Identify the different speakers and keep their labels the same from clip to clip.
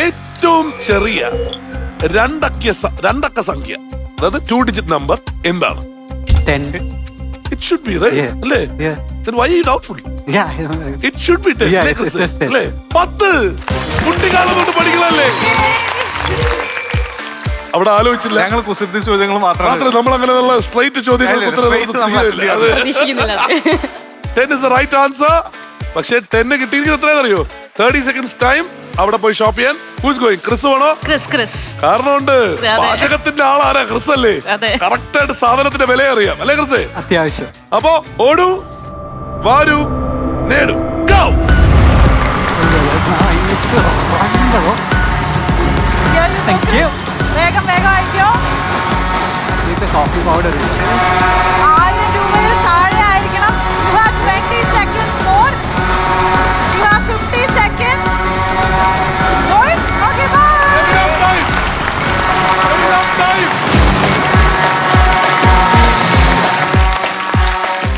Speaker 1: ഏറ്റവും ചെറിയ രണ്ടക്ക സംഖ്യ, അതായത് 2 ഡിജിറ്റ് നമ്പർ എന്താണ്?
Speaker 2: 10.
Speaker 1: It should be, right?
Speaker 2: Yeah.
Speaker 1: അല്ലേ?
Speaker 2: Yeah.
Speaker 1: Then why are you doubtful?
Speaker 2: Yeah.
Speaker 1: It should be 10.
Speaker 2: Yeah,
Speaker 1: അല്ലേ,
Speaker 2: it's
Speaker 1: ക്രിസ്?
Speaker 2: 10.
Speaker 1: അല്ലേ? 10. കുട്ടിക്കാലം തൊട്ട് പഠിക്കണല്ലേ? അവിടെ ആലോചിച്ചില്ല.
Speaker 3: ഞങ്ങൾ കുസൃതി ചോദ്യങ്ങൾ മാത്രമേ
Speaker 1: നമ്മൾ അങ്ങനെ സ്ട്രൈറ്റ് ചോദ്യങ്ങൾ 10 is the right answer. പക്ഷേ 10 കിട്ടിയിരിക്കുന്നത് എത്രയാണെന്ന് അറിയോ? 30 seconds ടൈം. അവിടെ പോയി ഷോപ്പ് ചെയ്യാൻ. Who's going? ക്രിസ് വേണോ?
Speaker 4: ക്രിസ്.
Speaker 1: കാരണമുണ്ട്, പാചകത്തിന്റെ ആളാരാ? ക്രിസ് അല്ലേ? കറക്റ്റ് ആയിട്ട് സാധനത്തിന്റെ വില അറിയാം അല്ലേ ക്രിസ്?
Speaker 2: അത്യാവശ്യം.
Speaker 1: അപ്പോ ഓടൂ, വാരൂ, നേടൂ. Go!
Speaker 2: Thank you.
Speaker 4: വേഗം അയക്കോ.
Speaker 2: കോഫി പൗഡർ
Speaker 4: 1000 രൂപയിൽ താഴെ ആയിരിക്കണം. You have 20 seconds more. You have 50 seconds. Going? Okay, bye.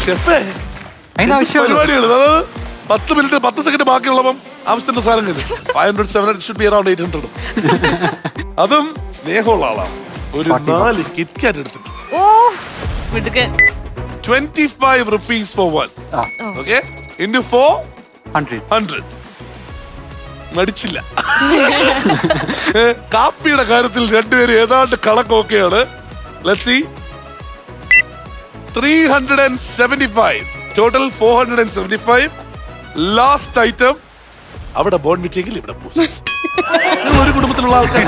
Speaker 1: ഷെഫേ, പരിപാടികൾ 10 മിനിറ്റ് 10 സെക്കൻഡ് ബാക്കിയുള്ളപ്പം ആവശ്യത്തിന്റെ സാധനം കഴിഞ്ഞു. 500, 700 should be around 800. അതും സ്നേഹമുള്ള ആളാണ്. ഒരു 4 കിറ്റ്കാറ്റ് എടുത്തിട്ട്.
Speaker 4: ഓ, മിടുക്കൻ.
Speaker 1: 25 rupees for one. Okay? Into 4, 100. മടിച്ചില്ല. കാപ്പിയുടെ കാര്യത്തിൽ രണ്ടുപേരും ഏതാണ്ട് കണക്കൊക്കെയാണ്. Let's see. 375. Total 475. Last item. അവിടെ ബോൺ വിറ്റിയെങ്കിൽ ഇവിടെ ഒരു കുടുംബത്തിലുള്ള ആൾക്കാർ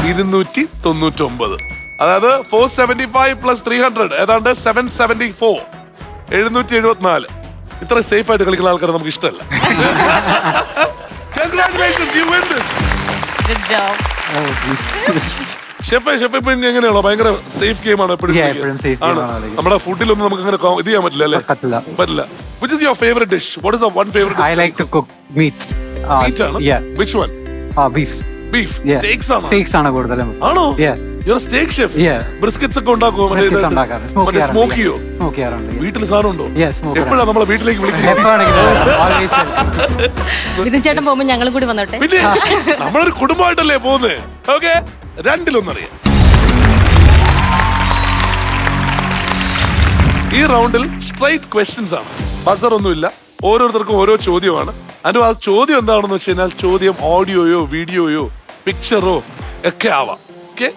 Speaker 1: 299. അതായത് 475 plus 300 ഏതാണ്ട് 774. 774. ഇത്ര സേഫ് ആയിട്ട് കളിക്കുന്ന ആൾക്കാരെ നമുക്ക് ഇഷ്ടമല്ല. Congratulations, you win this.
Speaker 4: Good job.
Speaker 1: Chef ഇപ്പൊ എങ്ങനെയാണോ? ഭയങ്കര സേഫ് ഗെയിമാണ് എപ്പോഴും. നമ്മുടെ ഫുഡിലൊന്നും നമുക്ക് അങ്ങനെ ഇത് ചെയ്യാൻ പറ്റില്ല അല്ലേ? പറ്റില്ല. Which is your favorite dish? What is the one favorite dish?
Speaker 2: I like to cook meat.
Speaker 1: Meat ആണ്?
Speaker 2: Yeah.
Speaker 1: Which one?
Speaker 2: Beef.
Speaker 1: Beef.
Speaker 2: Yeah.
Speaker 1: Steaks ആണോ?
Speaker 2: Steaks ആണ് കൂടുതലും.
Speaker 1: ആണോ?
Speaker 2: Yeah.
Speaker 1: You're a steak chef?
Speaker 2: Yeah.
Speaker 1: Briskets ഒക്കെ ഉണ്ടാക്കുമോ?
Speaker 2: Briskets ഉണ്ടാക്കാറ്.
Speaker 1: Smoke ചെയ്യോ?
Speaker 2: Smoke ചെയ്യാറുണ്ട്.
Speaker 1: വീട്ടിൽ സാധനം ഉണ്ടോ?
Speaker 2: Yeah, smoke.
Speaker 1: എപ്പോഴാണ് നമ്മളെ വീട്ടിലേക്ക് വിളിക്കുന്നത്?
Speaker 4: ഇത് ചേട്ടൻ പോകുമ്പോ ഞങ്ങളും കൂടി വന്നോട്ടെ.
Speaker 1: പിന്നെ നമ്മളൊരു കുടുംബമായിട്ടല്ലേ പോകുന്നത്. ഓക്കെ, രണ്ടിലൊന്നറിയാം. ഈ റൗണ്ടിൽ സ്ട്രൈറ്റ് ക്വസ്റ്റ്യൻസ് ആണ്. ബസർ ഒന്നുമില്ല. ഓരോരുത്തർക്കും ഓരോ ചോദ്യമാണ്. അതിന് ആ ചോദ്യം എന്താണെന്ന് വെച്ച് കഴിഞ്ഞാൽ ചോദ്യം ഓഡിയോയോ വീഡിയോയോ പിക്ചറോ ഒക്കെ ആവാം. ഓക്കെ,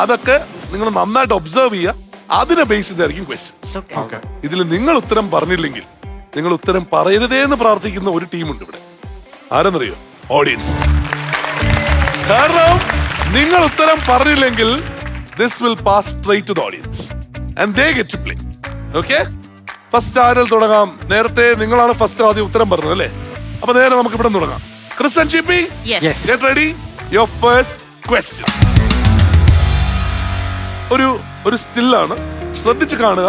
Speaker 1: അതൊക്കെ നിങ്ങൾ നന്നായിട്ട് ഒബ്സർവ് ചെയ്യുക. അതിനെ ബേസ് ചെയ്തായിരിക്കും ക്വസ്റ്റ്യൻസ്. ഇതിൽ നിങ്ങൾ ഉത്തരം പറഞ്ഞില്ലെങ്കിൽ നിങ്ങൾ ഉത്തരം പറയരുതേ എന്ന് പ്രാർത്ഥിക്കുന്ന ഒരു ടീമുണ്ട് ഇവിടെ. ആരെന്നറിയോ? ഓഡിയൻസ്. കാരണം നിങ്ങൾ ഉത്തരം പറഞ്ഞില്ലെങ്കിൽ this will pass straight to the audience and they get to play. Okay, first ആരിൽ തുടങ്ങാം? നേരത്തെ നിങ്ങളാണ് ഫസ്റ്റ് ആദ്യം ഉത്തരം പറഞ്ഞത് അല്ലേ? അപ്പൊ നേരെ നമുക്ക് ഇവിടെ തുടങ്ങാം. Chris and Shippy, get ready. Your first question. ഒരു സ്റ്റില്ലാണ്, ശ്രദ്ധിച്ച് കാണുക.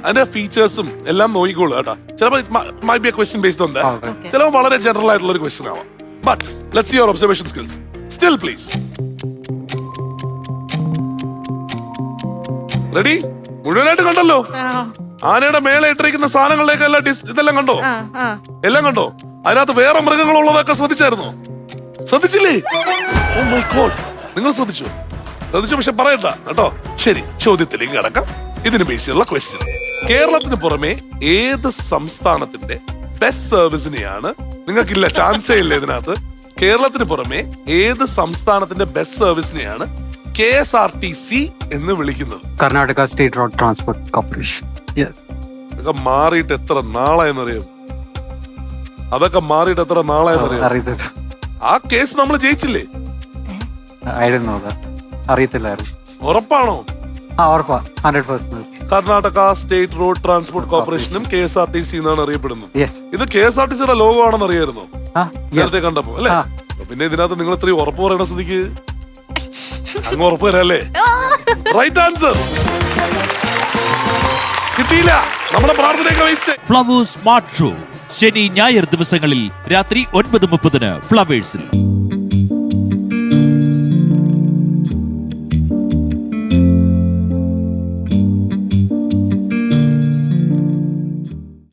Speaker 1: അതിന്റെ ഫീച്ചേഴ്സും എല്ലാം നോക്കിക്കോളൂ കേട്ടോ. ചിലപ്പോൾ may be a question based on that. ചിലപ്പോൾ വളരെ ജനറൽ ആയിട്ടുള്ള ഒരു ക്വസ്റ്റ്യൻ ആവാം. But let's see your observation skills. Still please. Ready? മുഴുവനായിട്ട് കണ്ടല്ലോ. ആനയുടെ മേലെ ഇട്ടിരിക്കുന്ന സാധനങ്ങളിലേക്ക് എല്ലാം ഇതെല്ലാം കണ്ടോ? എല്ലാം കണ്ടോ? അതിനകത്ത് വേറെ മൃഗങ്ങളുള്ളതൊക്കെ ശ്രദ്ധിച്ചായിരുന്നോ? ശ്രദ്ധിച്ചില്ലേ? ഓ മൈ ഗോഡ്, നിങ്ങൾ ശ്രദ്ധിച്ചു? പക്ഷെ പറയണ്ട കേട്ടോ. ശരി, ചോദ്യത്തിലേക്ക് കടക്കാം. ഇതിന് ബേസിലുള്ള ക്വസ്റ്റ്യൻ. കേരളത്തിന് പുറമെ ഏത് സംസ്ഥാനത്തിന്റെ ബെസ്റ്റ് സർവീസിനെയാണ്, നിങ്ങൾക്കില്ല ചാൻസേ ഇല്ല ഇതിനകത്ത്, കേരളത്തിന് പുറമെ ഏത് സംസ്ഥാനത്തിന്റെ ബെസ്റ്റ് സർവീസിനെയാണ് KSRTC എന്ന് വിളിക്കുന്നത്?
Speaker 2: Karnataka state road transport corporation.
Speaker 1: അതൊക്കെ മാറിയിട്ട് എത്ര നാളായെന്നറിയാം? അതൊക്കെ മാറിയിട്ട് എത്ര നാളായെന്നറിയാം? ആ കേസ് നമ്മൾ ജയിച്ചില്ലേ?
Speaker 2: അറിയത്തില്ലായിരുന്നു.
Speaker 1: ഉറപ്പാണോ?
Speaker 2: ഉറപ്പാ, 100%.
Speaker 1: കർണാടക സ്റ്റേറ്റ് റോഡ് ട്രാൻസ്പോർട്ട് കോർപ്പറേഷനും KSRTC എന്നാണ് അറിയപ്പെടുന്നത്. ഇത് KSRTCയുടെ ലോഗോ ആണെന്ന് അറിയായിരുന്നോ നേരത്തെ കണ്ടപ്പോ? അല്ലേ? പിന്നെ ഇതിനകത്ത് നിങ്ങൾ ഇത്രയും ഉറപ്പ് പറയണ സ്ഥിതിക്ക് അങ്ങ് ഉറപ്പ് തരാല്ലേ? റൈറ്റ് ആൻസർ കിട്ടിയില്ല. നമ്മുടെ പ്രാർത്ഥനയൊക്കെ വേസ്റ്റ്.
Speaker 5: ഫ്ലവേഴ്സ് സ്മാർട്ട് ഷോ ശനി ഞായർ ദിവസങ്ങളിൽ രാത്രി 9:30 ഫ്ലവേഴ്സിൽ.